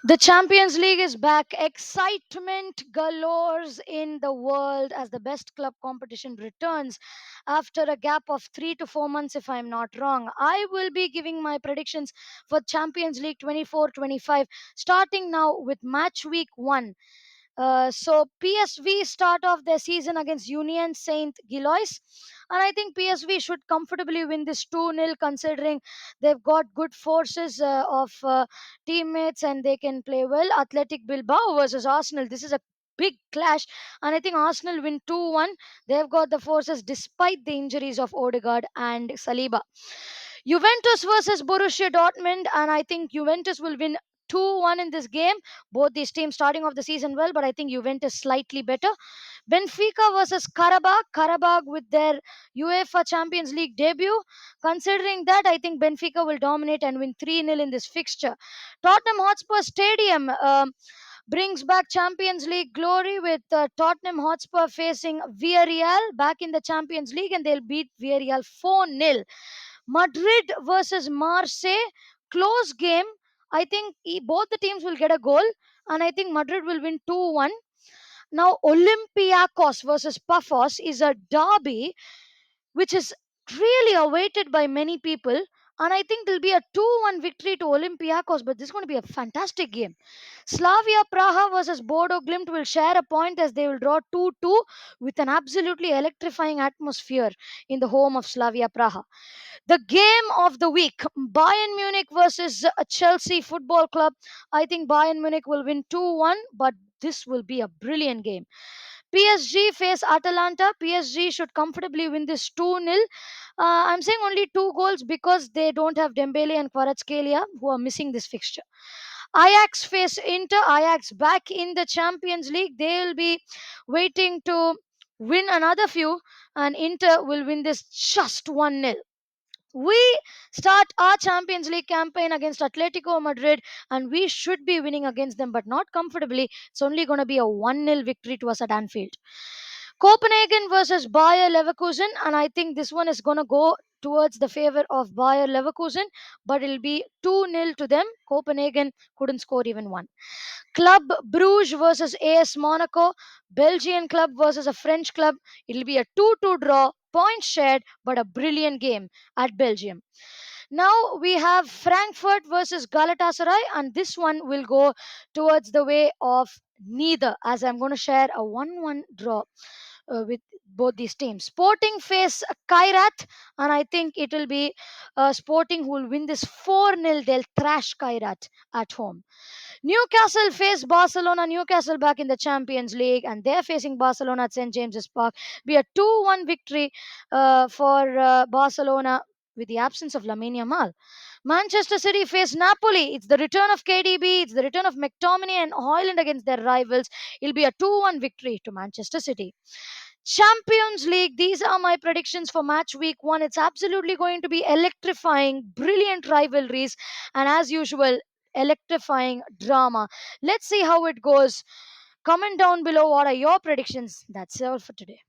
The Champions League is back. Excitement galores in the world as the best club competition returns after a gap of 3 to 4 months, if I'm not wrong. I will be giving my predictions for Champions League 24-25, starting now with match week 1. So PSV start off their season against Union Saint Gilloise, and I think PSV should comfortably win this 2-0, considering they've got good forces of teammates and they can play well. Athletic Bilbao versus Arsenal. This is a big clash, and I think Arsenal win 2-1. They've got the forces despite the injuries of Odegaard and Saliba. Juventus versus Borussia Dortmund, and I think Juventus will win 2-1 in this game. Both these teams starting off the season well, but I think Juventus slightly better. Benfica versus Karabakh. Karabakh with their UEFA Champions League debut. Considering that, I think Benfica will dominate and win 3-0 in this fixture. Tottenham Hotspur Stadium brings back Champions League glory with Tottenham Hotspur facing Villarreal back in the Champions League, and they'll beat Villarreal 4-0. Madrid versus Marseille, close game. I think both the teams will get a goal, and I think Madrid will win 2-1. Now, Olympiacos versus Pafos is a derby which is really awaited by many people. And I think there'll be a 2-1 victory to Olympiacos, but this is going to be a fantastic game. Slavia Praha versus Bodo Glimt will share a point as they will draw 2-2 with an absolutely electrifying atmosphere in the home of Slavia Praha. The game of the week, Bayern Munich versus Chelsea Football Club. I think Bayern Munich will win 2-1, but this will be a brilliant game. PSG face Atalanta. PSG should comfortably win this 2-0. I'm saying only 2 goals because they don't have Dembele and Kvaratskhelia who are missing this fixture. Ajax face Inter. Ajax back in the Champions League. They will be waiting to win another few, and Inter will win this just 1-0. We start our Champions League campaign against Atletico Madrid, and we should be winning against them, but not comfortably. It's only going to be a 1-0 victory to us at Anfield. Copenhagen versus Bayer Leverkusen, and I think this one is going to go towards the favor of Bayer Leverkusen, but it'll be 2-0 to them. Copenhagen couldn't score even one. Club Bruges versus AS Monaco, Belgian club versus a French club. It'll be a 2-2 draw, points shared, but a brilliant game at Belgium. Now we have Frankfurt versus Galatasaray, and this one will go towards the way of neither, as I'm going to share a 1-1 draw with both these teams. Sporting face Kairat, and I think it will be Sporting who will win this 4-0. They'll thrash Kairat at home. Newcastle face Barcelona. Newcastle back in the Champions League, and they're facing Barcelona at St James's Park. Be a 2-1 victory for Barcelona with the absence of Lamine Yamal. Manchester City face Napoli. It's the return of KDB. It's the return of McTominay and Hoyland against their rivals. It'll be a 2-1 victory to Manchester City. Champions League. These are my predictions for match week 1. It's absolutely going to be electrifying, brilliant rivalries, and as usual, electrifying drama. Let's see how it goes. Comment down below what are your predictions. That's all for today.